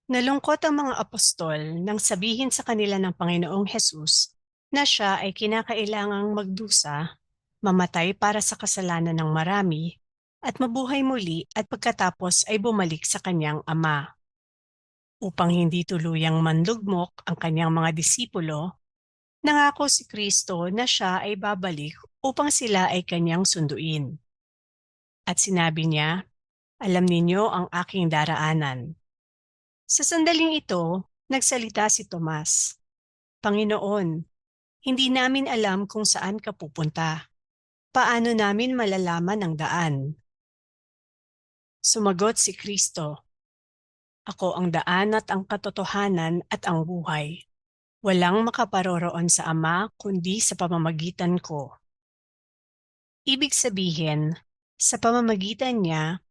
Nalungkot ang mga apostol nang sabihin sa kanila ng Panginoong Hesus na siya ay kinakailangang magdusa, mamatay para sa kasalanan ng marami, at mabuhay muli at pagkatapos ay bumalik sa kanyang Ama. Upang hindi tuluyang manlugmok ang kanyang mga disipulo, nangako si Kristo na siya ay babalik upang sila ay kanyang sunduin. At sinabi niya, "Alam ninyo ang aking daraanan." Sa sandaling ito, nagsalita si Tomas, "Panginoon, hindi namin alam kung saan ka pupunta. Paano namin malalaman ang daan?" Sumagot si Kristo, "Ako ang daan at ang katotohanan at ang buhay. Walang makaparoroon sa Ama kundi sa pamamagitan ko." Ibig sabihin, sa pamamagitan niya,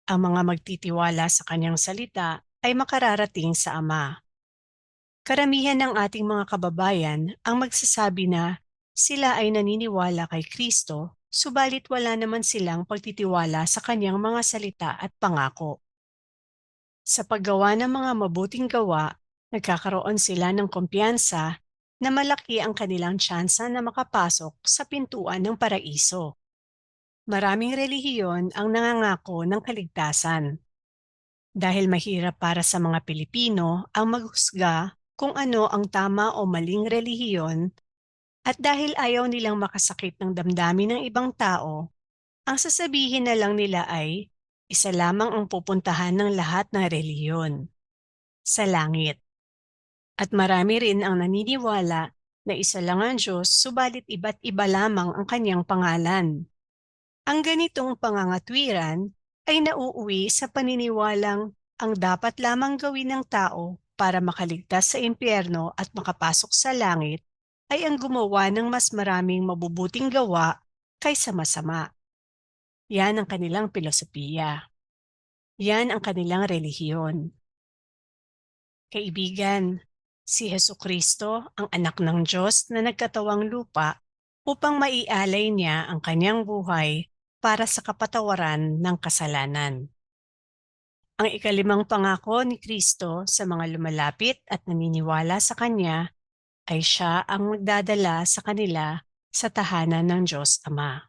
ang mga magtitiwala sa kanyang salita ay makararating sa Ama. Karamihan ng ating mga kababayan ang magsasabi na sila ay naniniwala kay Kristo, subalit wala naman silang pagtitiwala sa kanyang mga salita at pangako. Sa paggawa ng mga mabuting gawa, nagkakaroon sila ng kumpiyansa na malaki ang kanilang tsansa na makapasok sa pintuan ng paraiso. Maraming relihiyon ang nangangako ng kaligtasan. Dahil mahirap para sa mga Pilipino ang maghusga kung ano ang tama o maling relihiyon, at dahil ayaw nilang makasakit ng damdamin ng ibang tao, ang sasabihin na lang nila ay, isa lamang ang pupuntahan ng lahat ng relihiyon, sa langit. At marami rin ang naniniwala na isa lang ang Diyos, subalit iba't iba lamang ang kanyang pangalan. Ang ganitong pangangatwiran ay nauuwi sa paniniwalang ang dapat lamang gawin ng tao para makaligtas sa impyerno at makapasok sa langit ay ang gumawa ng mas maraming mabubuting gawa kaysa masama. Yan ang kanilang filosofiya. Yan ang kanilang relihiyon. Kaibigan, si Hesukristo ang anak ng Diyos na nagkatawang lupa upang maialay niya ang kanyang buhay para sa kapatawaran ng kasalanan. Ang ikalimang pangako ni Kristo sa mga lumalapit at naniniwala sa Kanya ay siya ang magdadala sa kanila sa tahanan ng Diyos Ama.